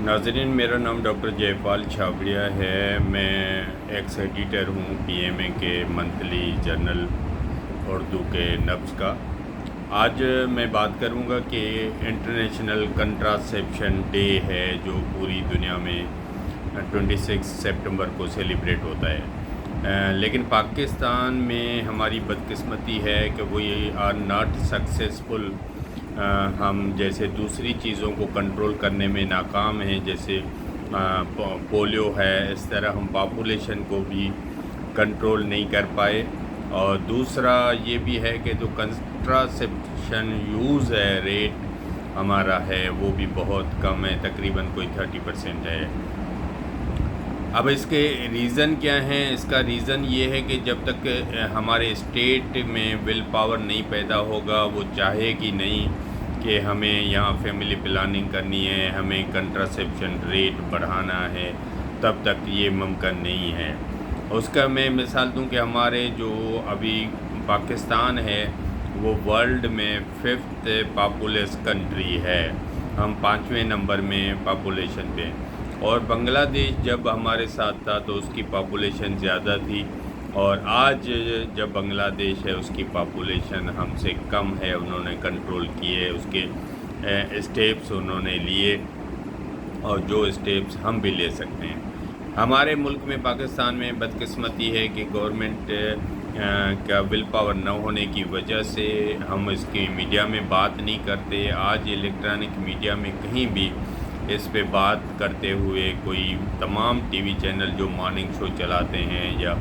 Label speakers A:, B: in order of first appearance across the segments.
A: नाज़रीन, मेरा नाम डॉक्टर जयपाल छाबड़िया है। मैं एक्स एडिटर हूँ पीएमए के मंथली जर्नल उर्दू के नब्ज़ का। आज मैं बात करूँगा कि इंटरनेशनल कंट्रासेप्शन डे है जो पूरी दुनिया में 26 सितंबर को सेलिब्रेट होता है। लेकिन पाकिस्तान में हमारी बदकिस्मती है कि वी आर नॉट सक्सेसफुल। हम जैसे दूसरी चीज़ों को कंट्रोल करने में नाकाम हैं, जैसे पोलियो है, इस तरह हम पॉपुलेशन को भी कंट्रोल नहीं कर पाए। और दूसरा ये भी है कि जो कंट्रासेप्शन यूज़ है रेट हमारा है वो भी बहुत कम है, तकरीबन कोई 30% है। अब इसके रीज़न क्या हैं? इसका रीज़न ये है कि जब तक हमारे स्टेट में विल पावर नहीं पैदा होगा, वो चाहेगी नहीं कि हमें यहाँ फैमिली प्लानिंग करनी है, हमें कंट्रासेप्शन रेट बढ़ाना है, तब तक ये मुमकिन नहीं है। उसका मैं मिसाल दूं कि हमारे जो अभी पाकिस्तान है वो वर्ल्ड में 5th पॉपुलस कंट्री है, हम 5वें नंबर में पॉपुलेशन पे। और बांग्लादेश जब हमारे साथ था तो उसकी पॉपुलेशन ज़्यादा थी, और आज जब बांग्लादेश है उसकी पॉपुलेशन हमसे कम है। उन्होंने कंट्रोल किए, उसके स्टेप्स उन्होंने लिए, और जो स्टेप्स हम भी ले सकते हैं। हमारे मुल्क में पाकिस्तान में बदकिस्मती है कि गवर्नमेंट का विल पावर न होने की वजह से हम इसकी मीडिया में बात नहीं करते। आज इलेक्ट्रॉनिक मीडिया में कहीं भी इस पे बात करते हुए कोई तमाम टीवी चैनल जो मॉर्निंग शो चलाते हैं या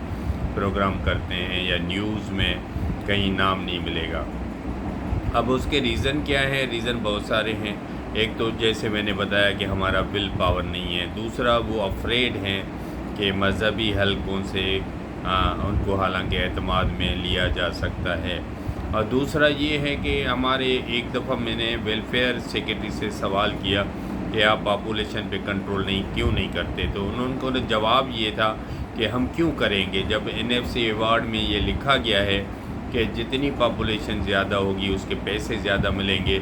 A: प्रोग्राम करते हैं या न्यूज़ में कहीं नाम नहीं मिलेगा। अब उसके रीज़न क्या है? रीज़न बहुत सारे हैं। एक तो जैसे मैंने बताया कि हमारा विल पावर नहीं है। दूसरा, वो अफ्रेड हैं कि मज़हबी हलकों से उनको हालांकि एतमाद में लिया जा सकता है। और दूसरा ये है कि हमारे एक दफ़ा मैंने वेलफेयर सेक्रेटरी से सवाल किया कि आप पॉपुलेशन पे कंट्रोल क्यों नहीं करते, तो उन्होंने जवाब ये था कि हम क्यों करेंगे, जब NFC अवार्ड में ये लिखा गया है कि जितनी पॉपुलेशन ज़्यादा होगी उसके पैसे ज़्यादा मिलेंगे।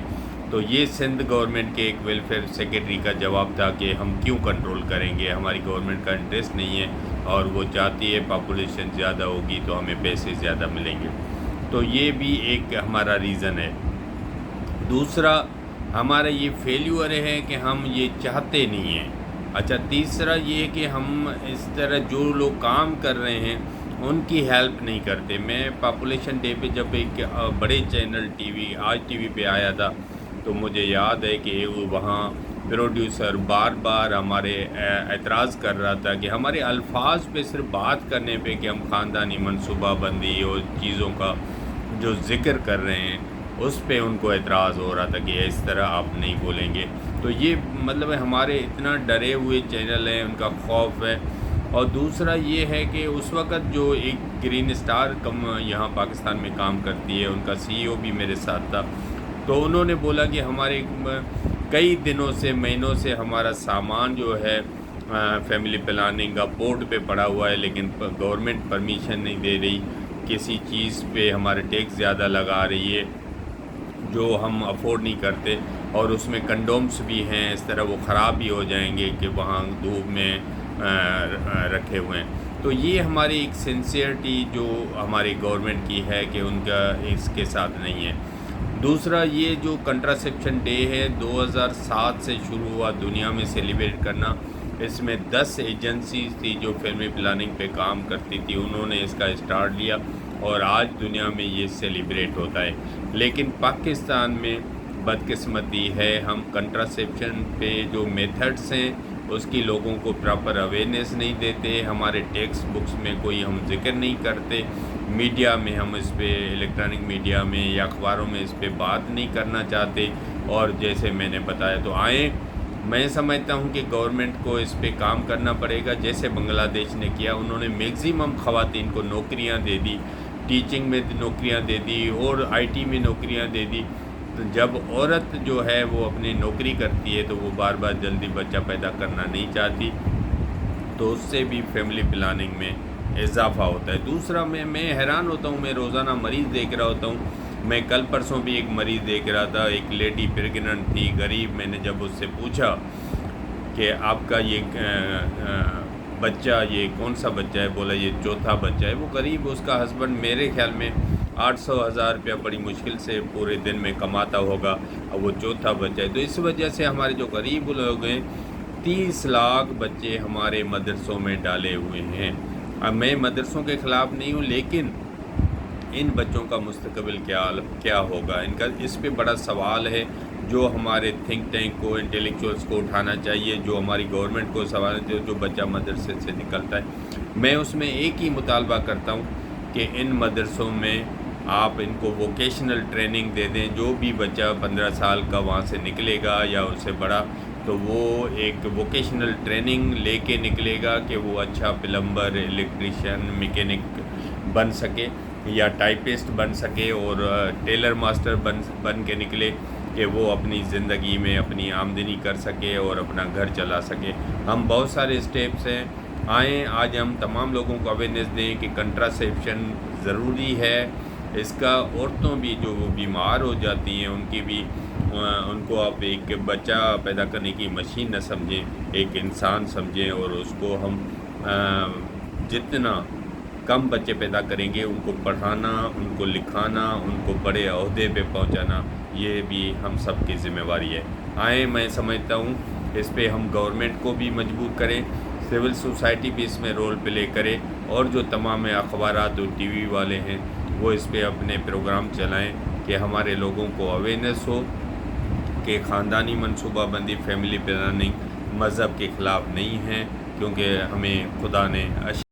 A: तो ये सिंध गवर्नमेंट के एक वेलफेयर सेक्रेटरी का जवाब था कि हम क्यों कंट्रोल करेंगे, हमारी गवर्नमेंट का इंटरेस्ट नहीं है और वो चाहती है पॉपुलेशन ज़्यादा होगी तो हमें पैसे ज़्यादा मिलेंगे। तो ये भी एक हमारा रीज़न है। दूसरा, हमारा ये फेल्यूर है कि हम ये चाहते नहीं हैं। अच्छा, तीसरा ये है कि हम इस तरह जो लोग काम कर रहे हैं उनकी हेल्प नहीं करते। मैं पॉपुलेशन डे पे जब एक बड़े चैनल आज टीवी पे आया था तो मुझे याद है कि वहाँ प्रोड्यूसर बार बार हमारे एतराज़ कर रहा था कि हमारे अल्फाज पे सिर्फ बात करने पे कि हम ख़ानदानी मनसूबाबंदी और चीज़ों का जो ज़िक्र कर रहे हैं उस पे उनको एतराज़ हो रहा था कि इस तरह आप नहीं बोलेंगे। तो ये मतलब है हमारे इतना डरे हुए चैनल हैं, उनका खौफ है। और दूसरा ये है कि उस वक़्त जो एक ग्रीन स्टार यहाँ पाकिस्तान में काम करती है, उनका CEO भी मेरे साथ था। तो उन्होंने बोला कि हमारे कई दिनों से महीनों से हमारा सामान जो है फैमिली प्लानिंग का बोर्ड पे पड़ा हुआ है, लेकिन गवर्नमेंट परमिशन नहीं दे रही, किसी चीज़ पे हमारे टैक्स ज़्यादा लगा रही है जो हम अफोर्ड नहीं करते, और उसमें कंडोम्स भी हैं, इस तरह वो ख़राब भी हो जाएंगे कि वहाँ धूप में रखे हुए हैं। तो ये हमारी एक सिंसियरिटी जो हमारी गवर्नमेंट की है कि उनका इसके साथ नहीं है। दूसरा, ये जो कंट्रासेप्शन डे है 2007 से शुरू हुआ दुनिया में सेलिब्रेट करना। इसमें 10 एजेंसी थी जो फैमिली प्लानिंग पे काम करती थी, उन्होंने इसका स्टार्ट लिया और आज दुनिया में ये सेलिब्रेट होता है। लेकिन पाकिस्तान में बदकिस्मती है, हम कंट्रासेप्शन पे जो मेथड्स हैं उसकी लोगों को प्रॉपर अवेयरनेस नहीं देते, हमारे टेक्स्ट बुक्स में कोई हम जिक्र नहीं करते, मीडिया में हम इस पे इलेक्ट्रॉनिक मीडिया में या अखबारों में इस पे बात नहीं करना चाहते। और जैसे मैंने बताया तो मैं समझता हूँ कि गवर्नमेंट को इस पे काम करना पड़ेगा, जैसे बांग्लादेश ने किया। उन्होंने मैक्सिमम ख़वातीन को नौकरियाँ दे दी, टीचिंग में नौकरियां दे दी और IT में नौकरियां दे दी। तो जब औरत जो है वो अपनी नौकरी करती है तो वो बार बार जल्दी बच्चा पैदा करना नहीं चाहती, तो उससे भी फैमिली प्लानिंग में इजाफा होता है। दूसरा, मैं हैरान होता हूँ, मैं रोज़ाना मरीज़ देख रहा होता हूँ। मैं कल परसों भी एक मरीज़ देख रहा था, एक लेडी प्रेग्नेंट थी, गरीब। मैंने जब उससे पूछा کہ آپ کا یہ بچہ یہ کون سا بچہ ہے؟ بولا یہ چوتھا بچہ ہے۔ وہ غریب، اس کا ہسبینڈ میرے خیال میں 800,000 روپیہ بڑی مشکل سے پورے دن میں کماتا ہوگا، اور وہ چوتھا بچہ ہے۔ تو اس وجہ سے ہمارے جو غریب لوگ ہیں، 30 لاکھ بچے ہمارے مدرسوں میں ڈالے ہوئے ہیں۔ اب میں مدرسوں کے خلاف نہیں ہوں، لیکن ان بچوں کا مستقبل کیا ہوگا؟ ان کا اس پہ بڑا سوال ہے، جو ہمارے تھنک ٹینک کو، انٹلیکچوئلس کو اٹھانا چاہیے، جو ہماری گورنمنٹ کو سوال ہے، جو بچہ مدرسے سے نکلتا ہے۔ میں اس میں ایک ہی مطالبہ کرتا ہوں کہ ان مدرسوں میں آپ ان کو ووکیشنل ٹریننگ دے دیں۔ جو بھی بچہ 15 سال کا وہاں سے نکلے گا یا اس سے بڑا، تو وہ ایک ووکیشنل ٹریننگ لے کے نکلے گا کہ وہ اچھا پلمبر، الیکٹریشین، میکینک بن سکے، یا ٹائپسٹ بن سکے، اور ٹیلر ماسٹر بن کے نکلے کہ وہ اپنی زندگی میں اپنی آمدنی کر سکے اور اپنا گھر چلا سکے۔ ہم بہت سارے اسٹیپس ہیں، آئیں آج ہم تمام لوگوں کو اویئرنیس دیں کہ کنٹراسیپشن ضروری ہے۔ اس کا عورتوں بھی جو وہ بیمار ہو جاتی ہیں، ان کی بھی ان کو آپ ایک بچہ پیدا کرنے کی مشین نہ سمجھیں، ایک انسان سمجھیں، اور اس کو ہم جتنا کم بچے پیدا کریں گے، ان کو پڑھانا، ان کو لکھانا، ان کو بڑے عہدے پہ پہنچانا، یہ بھی ہم سب کی ذمہ واری ہے۔ آئیں، میں سمجھتا ہوں اس پہ ہم گورنمنٹ کو بھی مجبور کریں، سول سوسائٹی بھی اس میں رول پلے کرے، اور جو تمام اخبارات اور ٹی وی والے ہیں وہ اس پہ اپنے پروگرام چلائیں کہ ہمارے لوگوں کو اویئرنیس ہو کہ خاندانی منصوبہ بندی، فیملی پلاننگ مذہب کے خلاف نہیں ہے، کیونکہ ہمیں خدا نے